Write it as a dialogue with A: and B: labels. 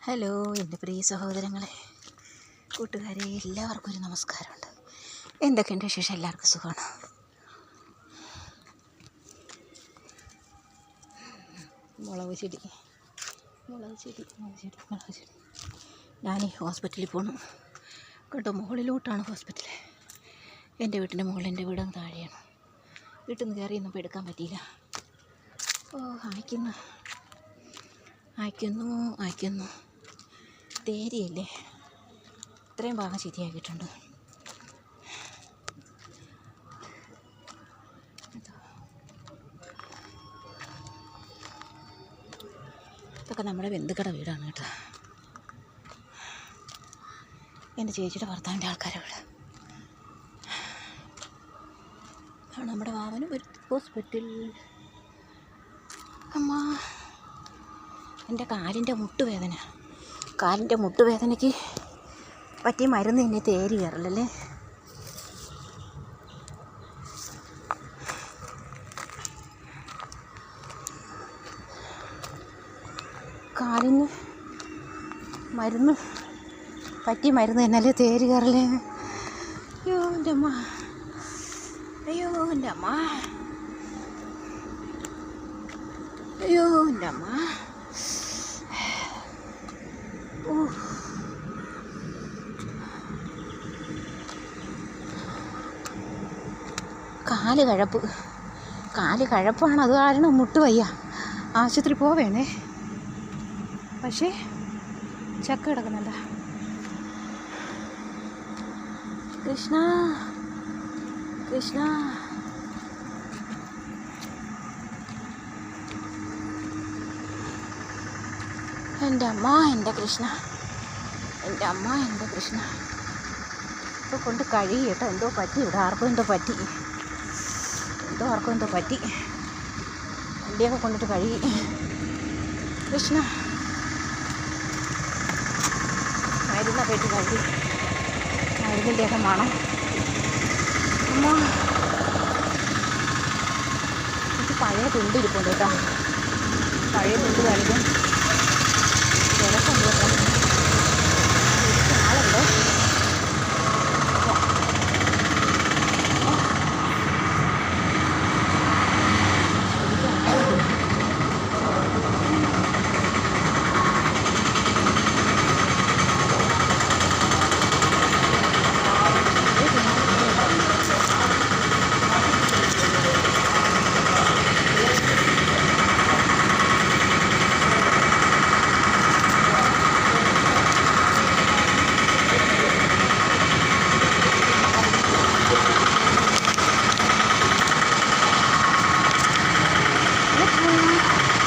A: Hello എൻ്റെ പ്രിയ സഹോദരങ്ങളെ, കൂട്ടുകാരെ, എല്ലാവർക്കും ഒരു നമസ്കാരമുണ്ട്. എന്തൊക്കെയുണ്ട് വിശേഷം? എല്ലാവർക്കും സുഖമാണ്. മുളക് ചെടി ഞാൻ ഹോസ്പിറ്റലിൽ പോകണം കേട്ടോ. മുകളിലോട്ടാണ് ഹോസ്പിറ്റൽ. എൻ്റെ വീട്ടിൻ്റെ മുകളിൽ, എൻ്റെ വീടങ്ങ് താഴെയാണ്. വീട്ടിൽ നിന്ന് കയറിയൊന്നും ഇപ്പോൾ എടുക്കാൻ പറ്റിയില്ല. അയക്കുന്നു തേരിയല്ലേ, ഇത്രയും ഭാഗം ശരിയാക്കിയിട്ടുണ്ട്. ഇതൊക്കെ നമ്മുടെ ബന്ധുക്കളുടെ വീടാണ് കേട്ടോ. എൻ്റെ ചേച്ചിയുടെ ഭർത്താവിൻ്റെ ആൾക്കാരുടെ വീട്. നമ്മുടെ വാവനും ഒരു ഹോസ്പിറ്റൽ. അമ്മ, എൻ്റെ കാലിൻ്റെ മുട്ടുവേദനയ്ക്ക് പറ്റിയ മരുന്ന് എന്നെ തേരി കയറലല്ലേ. കാലിന് പറ്റിയ മരുന്ന് എന്നല്ലേ തേരി കയറലേ. അയ്യോ എൻ്റെ അമ്മ. കാല് കഴപ്പാണ്, അത് കാരണം മുട്ട് വയ്യ. ആശുപത്രി പോവേണേ. പക്ഷേ ചക്ക കിടക്കുന്നുണ്ട. കൃഷ്ണ എൻ്റെ അമ്മ, എൻ്റെ കൃഷ്ണ. ഇപ്പോൾ കൊണ്ട് കഴിയും കേട്ടോ. എന്തോ പറ്റി ഇവിടെ, ആർക്കും എന്തോ പറ്റി. വണ്ടിയൊക്കെ കൊണ്ടിട്ട് കഴുകി. കൃഷ്ണ, മരുന്നൊക്കെ ഇട്ട് കഴുകി. മരുന്നിൻ്റെയൊക്കെ മണം. അമ്മ, എനിക്ക് പഴയ തുണ്ട് ഇരിപ്പുണ്ട് കേട്ടോ. പഴയ തുണ്ട് കഴിക്കും.